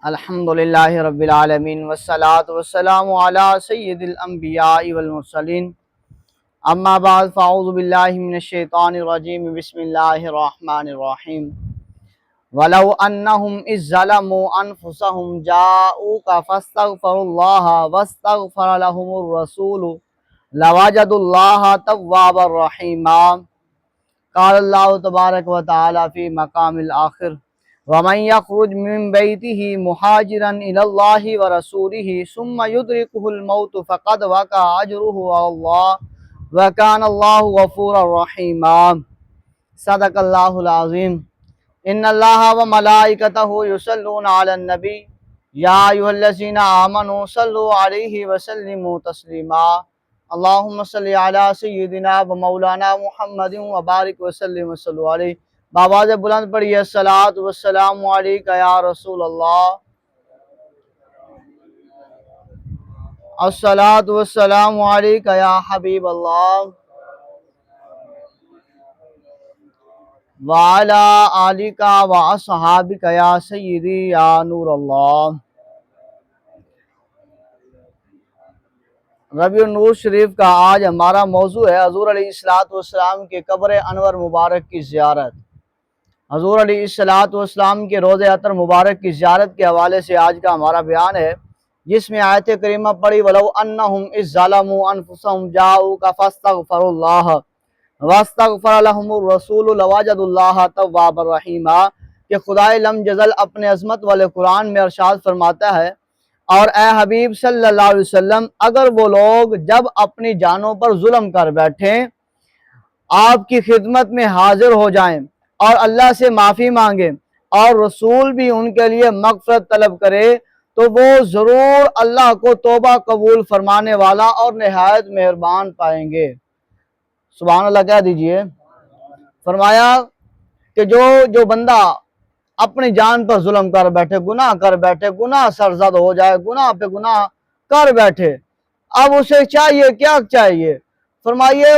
الحمدللہ رب العالمین والصلاة والسلام علی سید الانبیاء والمرسلین اما بعد فاعوذ باللہ من الشیطان الرجیم بسم اللہ الرحمن الرحیم وَلَوْ أَنَّهُمْ إِذْ ظَلَمُوا أَنفُسَهُمْ جَاءُوكَ فَاسْتَغْفَرُوا اللَّهَ وَاسْتَغْفَرَ لَهُمُ الرَّسُولُ لَوَجَدُوا اللَّهَ تَوَّابًا رَحِيمًا۔ قال اللہ تبارک و تعالی فی مقام الآخر وَمَنْ يَخْرُجْ مِنْ بَيْتِهِ مُهَاجِرًا إِلَى اللَّهِ وَرَسُولِهِ ثُمَّ يُدْرِكُهُ الْمَوْتُ فَقَدْ وَقَعَ أَجْرُهُ عَلَى اللَّهِ وَكَانَ اللَّهُ غَفُورًا رَحِيمًا۔ صدق اللہ العظیم۔ ان اللہ و ملائکتہ یصلون علی النبی یا ایھا الذین آمنوا صلوا علیہ وسلموا تسلیما۔ اللہم صلی علی سیدنا و مولانا محمد و بارک وسلم وصلوا علیہ۔ بآواز بلند پڑھیے الصلاۃ والسلام علیک یا رسول اللہ، الصلاۃ والسلام علیک یا حبیب اللہ، وعلی آلک و اصحابک یا سیدی یا نور اللہ۔ ربیع النور شریف کا آج ہمارا موضوع ہے حضور علیہ السلام کے قبر انور مبارک کی زیارت۔ حضور علیہ السلام کے روضہ عطر مبارک کی زیارت کے حوالے سے آج کا ہمارا بیان ہے، جس میں آیت کریمہ پڑھی وَلَوْ أَنَّهُمْ إِذْ ظَلَمُوا أَنفُسَهُمْ جَاءُوكَ فَاسْتَغْفَرُوا اللَّهَ وَاسْتَغْفَرَ لَهُمُ الرَّسُولُ لَوَجَدُوا اللَّهَ تَوَّابًا رَحِيمًا کہ خدائے لم جزل اپنے عظمت والے قرآن میں ارشاد فرماتا ہے، اور اے حبیب صلی اللہ علیہ وسلم، اگر وہ لوگ جب اپنی جانوں پر ظلم کر بیٹھیں آپ کی خدمت میں حاضر ہو جائیں اور اللہ سے معافی مانگیں اور رسول بھی ان کے لیے مغفرت طلب کرے تو وہ ضرور اللہ کو توبہ قبول فرمانے والا اور نہایت مہربان پائیں گے۔ سبحان اللہ کہہ دیجئے۔ فرمایا کہ جو بندہ اپنی جان پر ظلم کر بیٹھے، گناہ کر بیٹھے، گناہ سرزد ہو جائے، گناہ پہ گناہ کر بیٹھے، اب اسے چاہیے کیا چاہیے؟ فرمائیے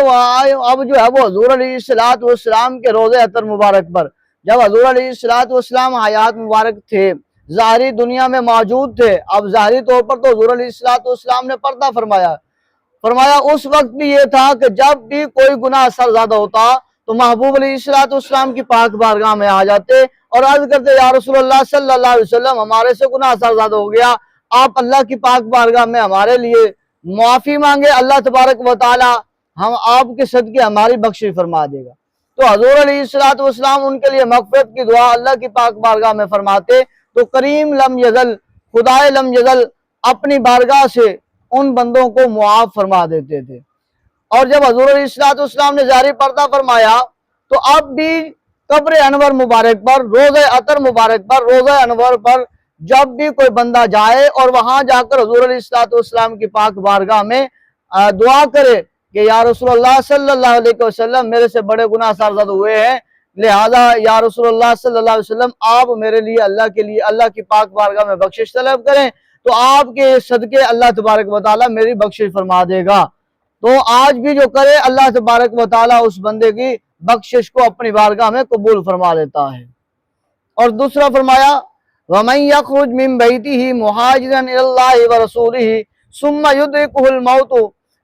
اب جو ہے وہ حضور علیہ السلام کے روضہ عطر مبارک پر، جب حضور علیہ السلام حیات مبارک تھے، ظاہری دنیا میں موجود تھے، اب ظاہری طور پر تو حضور علیہ السلام نے پردہ فرمایا اس وقت بھی یہ تھا کہ جب بھی کوئی گناہ سرزد ہوتا تو محبوب علیہ السلام کی پاک بارگاہ میں آ جاتے اور عرض کرتے یا رسول اللہ صلی اللہ علیہ وسلم، ہمارے سے گناہ سرزد ہو گیا، آپ اللہ کی پاک بارگاہ میں ہمارے لیے معافی مانگے، اللہ تبارک و تعالی ہم آپ کے صدقے ہماری بخشش فرما دے گا۔ تو حضور علیہ السلام ان کے لیے مغفرت کی دعا اللہ کی پاک بارگاہ میں فرماتے تو کریم لم یزل، خدائے لم یزل اپنی بارگاہ سے ان بندوں کو معاف فرما دیتے تھے۔ اور جب حضور علیہ السلام نے ظاہری پردہ فرمایا تو اب بھی قبر انور مبارک پر، روضہ عطر مبارک پر، روضہ انور پر جب بھی کوئی بندہ جائے اور وہاں جا کر حضور علیہ السلام کی پاک بارگاہ میں دعا کرے کہ یا رسول اللہ صلی اللہ علیہ وسلم، میرے سے بڑے گناہ سرزد ہوئے ہیں، لہذا یا رسول اللہ صلی اللہ علیہ وسلم آپ میرے لیے اللہ کی پاک بارگاہ میں بخشش طلب کریں تو آپ کے صدقے اللہ تبارک و تعالی میری بخشش فرما دے گا۔ تو آج بھی جو کرے اللہ تبارک و تعالی اس بندے کی بخشش کو اپنی بارگاہ میں قبول فرما لیتا ہے۔ اور دوسرا فرمایا وَمَنْ يَخْرُجْ مِنْ بَيْتِهِ مُهَاجِرًا إِلَى اللَّهِ وَرَسُولِهِ ثُمَّ يُدْرِكُهُ الْمَوْتُ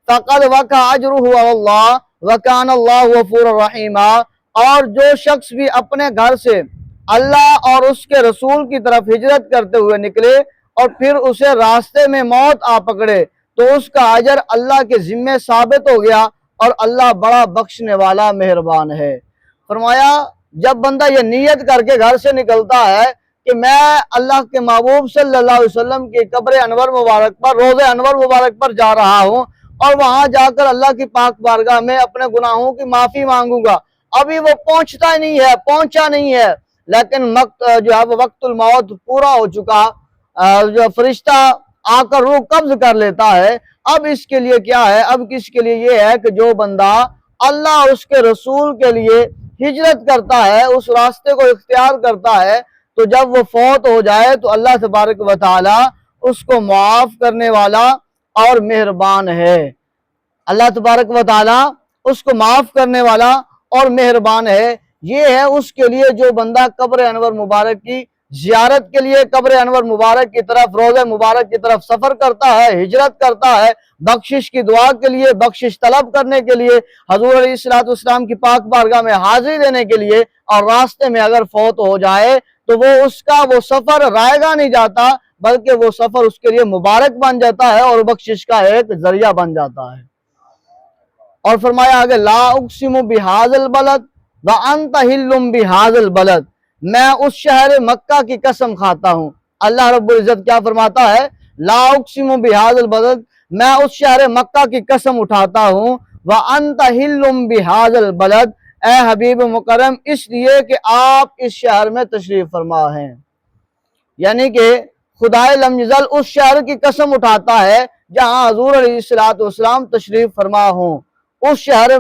فَقَدْ وَقَعَ أَجْرُهُ عَلَى اللَّهِ وَكَانَ اللَّهُ غَفُورًا رَحِيمًا۔ اور جو شخص بھی اپنے گھر سے اللہ اور اس کے رسول کی طرف ہجرت کرتے ہوئے نکلے اور پھر اسے راستے میں موت آ پکڑے تو اس کا اجر اللہ کے ذمے ثابت ہو گیا اور اللہ بڑا بخشنے والا مہربان ہے۔ فرمایا جب بندہ یہ نیت کر کے گھر سے نکلتا ہے کہ میں اللہ کے محبوب صلی اللہ علیہ وسلم کی قبر انور مبارک پر، روضہ انور مبارک پر جا رہا ہوں اور وہاں جا کر اللہ کی پاک بارگاہ میں اپنے گناہوں کی معافی مانگوں گا، ابھی وہ پہنچا نہیں ہے لیکن جو ہے وہ وقت الموت پورا ہو چکا، جو فرشتہ آ کر روح قبض کر لیتا ہے، اب اس کے لیے کیا ہے؟ اب کس کے لیے یہ ہے کہ جو بندہ اللہ اور اس کے رسول کے لیے ہجرت کرتا ہے، اس راستے کو اختیار کرتا ہے، تو جب وہ فوت ہو جائے تو اللہ تبارک و تعالی اس کو معاف کرنے والا اور مہربان ہے۔ اللہ تبارک و تعالی اس کو معاف کرنے والا اور مہربان ہے۔ یہ ہے اس کے لیے جو بندہ قبر انور مبارک کی زیارت کے لیے قبر انور مبارک کی طرف، روزہ مبارک کی طرف سفر کرتا ہے، ہجرت کرتا ہے، بخشش کی دعا کے لیے، بخشش طلب کرنے کے لیے، حضور علیہ الصلوۃ والسلام کی پاک بارگاہ میں حاضری دینے کے لیے، اور راستے میں اگر فوت ہو جائے تو وہ سفر رائے گا نہیں جاتا، بلکہ وہ سفر اس کے لیے مبارک بن جاتا ہے اور بخشش کا ایک ذریعہ بن جاتا ہے۔ اور فرمایا آگے لا اقسم بہذا البلد وانت حل بہذا البلد، میں اس شہر مکہ کی قسم کھاتا ہوں۔ اللہ رب العزت کیا فرماتا ہے؟ لا اقسم بہذا البلد، میں اس شہر مکہ کی قسم اٹھاتا ہوں، وانت حل بہذا البلد، اے حبیب مکرم اس لیے کہ آپ اس شہر میں تشریف فرما ہیں۔ یعنی کہ خدائے لم یزل اس شہر کی قسم اٹھاتا ہے جہاں حضور علیہ الصلوۃ والسلام تشریف فرما ہوں، اس شہر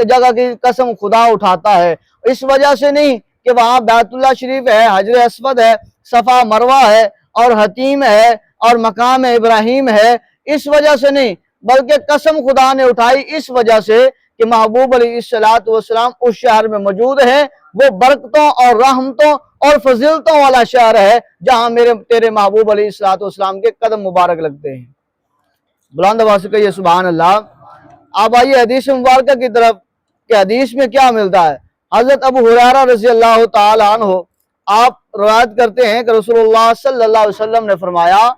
جگہ کی قسم خدا اٹھاتا ہے۔ اس وجہ سے نہیں کہ وہاں بیت اللہ شریف ہے، حجر اسود ہے، صفا مروہ ہے، اور حتیم ہے، اور مقام ابراہیم ہے، اس وجہ سے نہیں، بلکہ قسم خدا نے اٹھائی اس وجہ سے کہ محبوب علیہ الصلوۃ والسلام اس شہر میں موجود ہے۔ وہ برکتوں اور رحمتوں اور فضیلتوں والا شہر ہے جہاں تیرے محبوب علیہ الصلوۃ والسلام کے قدم مبارک لگتے ہیں۔ بلند آواز سے کہیے سبحان اللہ۔ اب آئیے حدیث مبارکہ کی طرف کہ حدیث میں کیا ملتا ہے۔ حضرت ابو ہریرہ رضی اللہ تعالی عنہ آپ روایت کرتے ہیں کہ رسول اللہ صلی اللہ علیہ وسلم نے فرمایا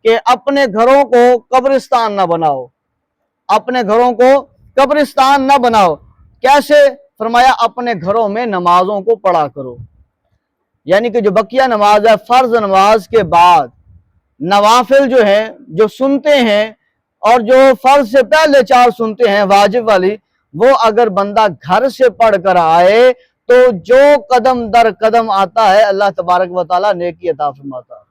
کہ اپنے گھروں کو قبرستان نہ بناؤ، اپنے گھروں کو قبرستان نہ بناؤ۔ کیسے؟ فرمایا اپنے گھروں میں نمازوں کو پڑھا کرو، یعنی کہ جو بقیہ نماز ہے، فرض نماز کے بعد نوافل جو ہیں، جو سنتے ہیں، اور جو فرض سے پہلے 4 سنتے ہیں واجب والی، وہ اگر بندہ گھر سے پڑھ کر آئے تو جو قدم در قدم آتا ہے اللہ تبارک و تعالیٰ نیکی عطا فرماتا ہے۔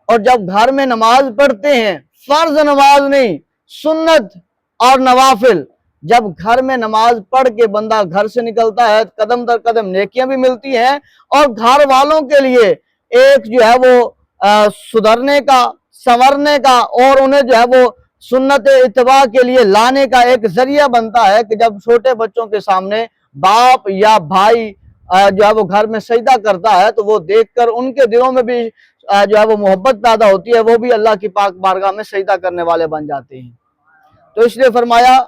اور جب گھر میں نماز پڑھتے ہیں، فرض نماز نہیں، سنت اور نوافل، جب گھر میں نماز پڑھ کے بندہ گھر سے نکلتا ہے قدم در قدم نیکیاں بھی ملتی ہیں، اور گھر والوں کے لیے ایک جو ہے وہ سدھرنے کا، سنورنے کا، اور انہیں جو ہے وہ سنت اتباع کے لیے لانے کا ایک ذریعہ بنتا ہے کہ جب چھوٹے بچوں کے سامنے باپ یا بھائی جو ہے وہ گھر میں سجدہ کرتا ہے تو وہ دیکھ کر ان کے دلوں میں بھی جو ہے وہ محبت پیدا ہوتی ہے، وہ بھی اللہ کی پاک بارگاہ میں سجدہ کرنے والے بن جاتے ہیں۔ تو اس لیے فرمایا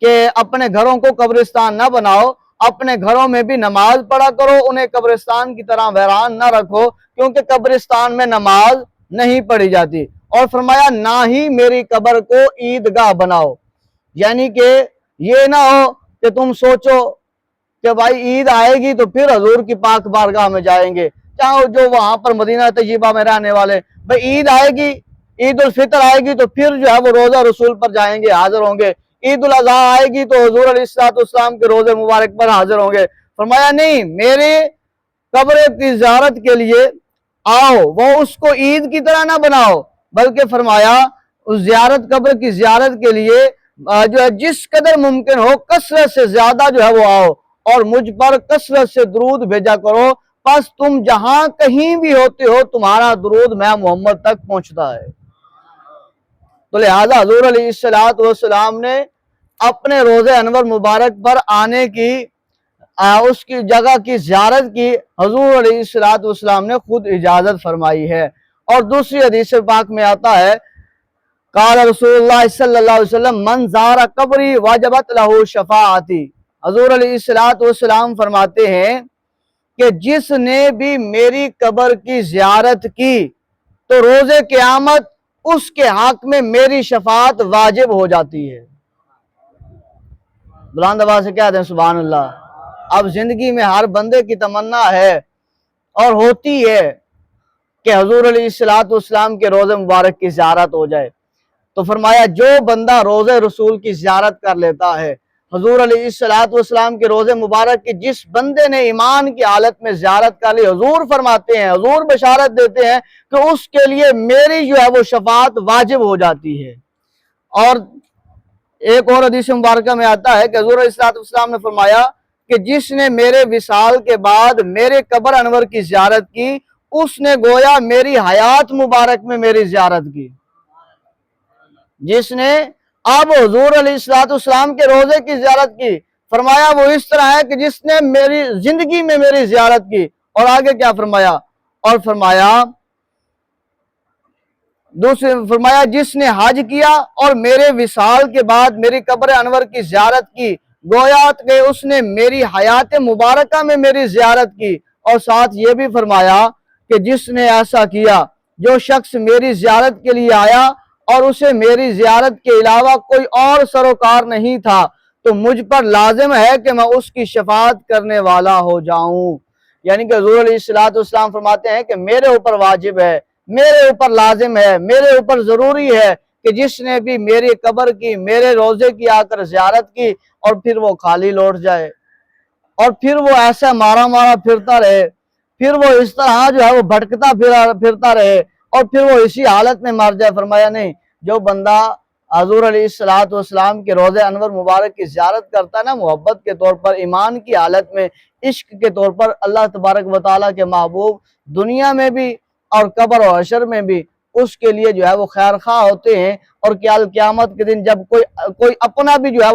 کہ اپنے گھروں کو قبرستان نہ بناؤ، اپنے گھروں میں بھی نماز پڑھا کرو، انہیں قبرستان کی طرح ویران نہ رکھو، کیونکہ قبرستان میں نماز نہیں پڑھی جاتی۔ اور فرمایا نہ ہی میری قبر کو عیدگاہ بناؤ، یعنی کہ یہ نہ ہو کہ تم سوچو کہ بھائی عید آئے گی تو پھر حضور کی پاک بارگاہ میں جائیں گے، چاہو جو وہاں پر مدینہ طیبہ میں رہنے والے، بھائی عید آئے گی، عید الفطر آئے گی تو پھر جو ہے وہ روزہ رسول پر جائیں گے، حاضر ہوں گے، عید الاضحیٰ آئے گی تو حضور علیہ الصلوۃ والسلام کے روزے مبارک پر حاضر ہوں گے۔ فرمایا نہیں، میرے قبر کی زیارت کے لیے آؤ، وہ اس کو عید کی طرح نہ بناؤ، بلکہ فرمایا اس قبر کی زیارت کے لیے جو ہے جس قدر ممکن ہو کثرت سے زیادہ جو ہے وہ آؤ، اور مجھ پر کثرت سے درود بھیجا کرو، پس تم جہاں کہیں بھی ہوتے ہو تمہارا درود میں محمد تک پہنچتا ہے۔ تو لہذا حضور علیہ الصلوۃ والسلام نے اپنے روزہ انور مبارک پر آنے کی، اس کی جگہ کی زیارت کی حضور علیہ الصلوۃ والسلام نے خود اجازت فرمائی ہے۔ اور دوسری حدیث پاک میں آتا ہے قال رسول اللہ صلی اللہ علیہ وسلم من زار قبری وجبت لہ شفاعتی، حضور علیہ الصلوۃ والسلام فرماتے ہیں کہ جس نے بھی میری قبر کی زیارت کی تو روز قیامت اس کے حق میں میری شفاعت واجب ہو جاتی ہے۔ بلند آواز سے کہتے ہیں سبحان اللہ۔ اب زندگی میں ہر بندے کی تمنا ہے اور ہوتی ہے کہ حضور علیہ الصلوۃ والسلام کے روزے مبارک کی زیارت ہو جائے، تو فرمایا جو بندہ روزے رسول کی زیارت کر لیتا ہے، حضور علیہ الصلوۃ والسلام کے روزے مبارک کی جس بندے نے ایمان کی حالت میں زیارت کر لی، حضور فرماتے ہیں، حضور بشارت دیتے ہیں کہ اس کے لیے میری جو ہے وہ شفاعت واجب ہو جاتی ہے۔ اور ایک اور حدیث مبارکہ میں آتا ہے کہ حضور علیہ الصلوۃ والسلام نے فرمایا کہ جس نے میرے وصال کے بعد میرے قبر انور کی زیارت کی، اس نے گویا میری حیات مبارک میں میری زیارت کی۔ جس نے اب حضور علیہ الصلوۃ والسلام کے روزے کی زیارت کی، فرمایا وہ اس طرح ہے کہ جس نے میری زندگی میں میری زیارت کی۔ اور آگے کیا فرمایا؟ اور فرمایا جس نے حج کیا اور میرے وصال کے بعد میری قبر انور کی زیارت کی گویا کہ اس نے میری حیات مبارکہ میں میری زیارت کی، اور ساتھ یہ بھی فرمایا کہ جس نے ایسا کیا، جو شخص میری زیارت کے لیے آیا اور اسے میری زیارت کے علاوہ کوئی اور سروکار نہیں تھا تو مجھ پر لازم ہے کہ میں اس کی شفاعت کرنے والا ہو جاؤں۔ یعنی کہ حضور علیہ السلام فرماتے ہیں کہ میرے اوپر واجب ہے، میرے اوپر لازم ہے، میرے اوپر ضروری ہے کہ جس نے بھی میری قبر کی، میرے روزے کی آ کر زیارت کی اور پھر وہ خالی لوٹ جائے، اور پھر وہ ایسا مارا پھرتا رہے، پھر وہ اس طرح جو ہے وہ بھٹکتا پھرتا رہے اور پھر وہ اسی حالت میں مر جائے۔ فرمایا نہیں، جو بندہ حضور علیہ السلام کے روضہ انور مبارک کی زیارت کرتا ہے نا، محبت کے طور پر، ایمان کی حالت میں، عشق کے طور پر، اللہ تبارک و تعالیٰ کے محبوب دنیا میں بھی اور قبر و حشر میں بھی اس کے لیے جو ہے وہ خیر خواہ ہوتے ہیں، اور قیامت کے دن جب کوئی اپنا بھی جو ہے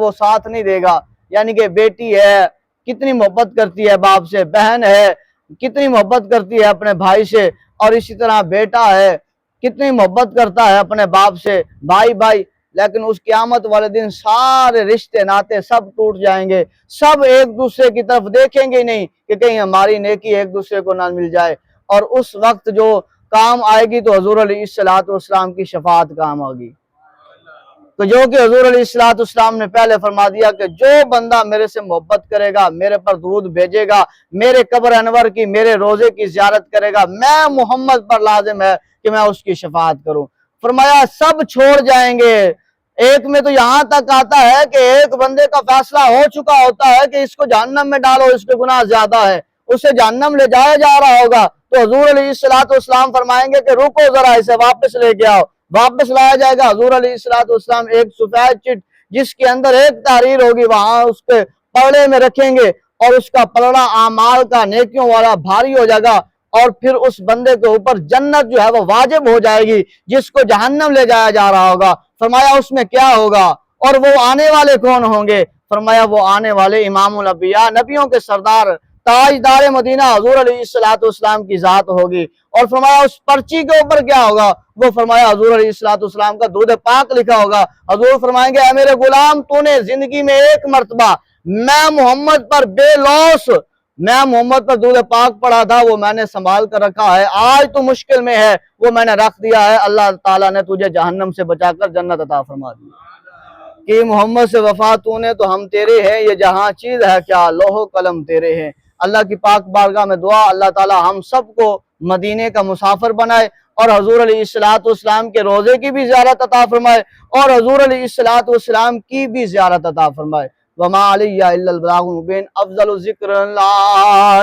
وہ ساتھ نہیں دے گا، یعنی کہ بیٹی ہے کتنی محبت کرتی ہے باپ سے، بہن ہے کتنی محبت کرتی ہے اپنے بھائی سے، اور اسی طرح بیٹا ہے کتنی محبت کرتا ہے اپنے باپ سے، بھائی، لیکن اس قیامت والے دن سارے رشتے ناتے سب ٹوٹ جائیں گے، سب ایک دوسرے کی طرف دیکھیں گے نہیں کہ کہیں ہماری نیکی ایک دوسرے کو نہ مل جائے، اور اس وقت جو کام آئے گی تو حضور علیہ السلام کی شفاعت کام آگی۔ تو جو کہ حضور علیہ السلام نے پہلے فرما دیا کہ جو بندہ میرے سے محبت کرے گا، میرے پر درود بھیجے گا، میرے قبر انور کی، میرے روزے کی زیارت کرے گا، میں محمد پر لازم ہے کہ میں اس کی شفاعت کروں۔ فرمایا سب چھوڑ جائیں گے، ایک میں تو یہاں تک آتا ہے کہ ایک بندے کا فیصلہ ہو چکا ہوتا ہے کہ اس کو جہنم میں ڈالو، اس کے گناہ زیادہ ہے، اسے جہنم لے جایا جا رہا ہوگا، تو حضور علیہ السلام فرمائیں گے کہ رکو ذرا، اسے واپس لے کے آؤ، واپس لایا جائے گا۔ حضور علیہ السلام ایک سفید چٹ جس کے اندر ایک تحریر ہوگی وہاں اس کے پلڑے میں رکھیں گے، اور اس کا پلڑا اعمال کا نیکیوں والا بھاری ہو جائے گا، اور پھر اس بندے کے اوپر جنت جو ہے وہ واجب ہو جائے گی، جس کو جہنم لے جایا جا رہا ہوگا۔ فرمایا اس میں کیا ہوگا اور وہ آنے والے کون ہوں گے؟ فرمایا وہ آنے والے امام الانبیاء، نبیوں کے سردار، تاجدار مدینہ حضور علیہ السلام کی ذات ہوگی۔ اور فرمایا اس پرچی کے اوپر کیا ہوگا؟ وہ فرمایا حضور علیہ السلام کا درود پاک لکھا ہوگا۔ حضور فرمائیں گے اے میرے غلام، تو نے زندگی میں ایک مرتبہ میں محمد پر بے لوث میں محمد پر درود پاک پڑھا تھا، وہ میں نے سنبھال کر رکھا ہے، آج تو مشکل میں ہے، وہ میں نے رکھ دیا ہے، اللہ تعالیٰ نے تجھے جہنم سے بچا کر جنت عطا فرما دی کہ محمد سے وفا تو نے تو ہم تیرے ہیں، یہ جہاں چیز ہے کیا لوح و قلم تیرے ہیں۔ اللہ کی پاک بارگاہ میں دعا، اللہ تعالیٰ ہم سب کو مدینے کا مسافر بنائے، اور حضور علیہ السلام کے روزے کی بھی زیارت عطا فرمائے، اور حضور علیہ السلام کی بھی زیارت عطا فرمائے۔ وما علیہ الا البلاغ المبین۔ افضل ذکر اللہ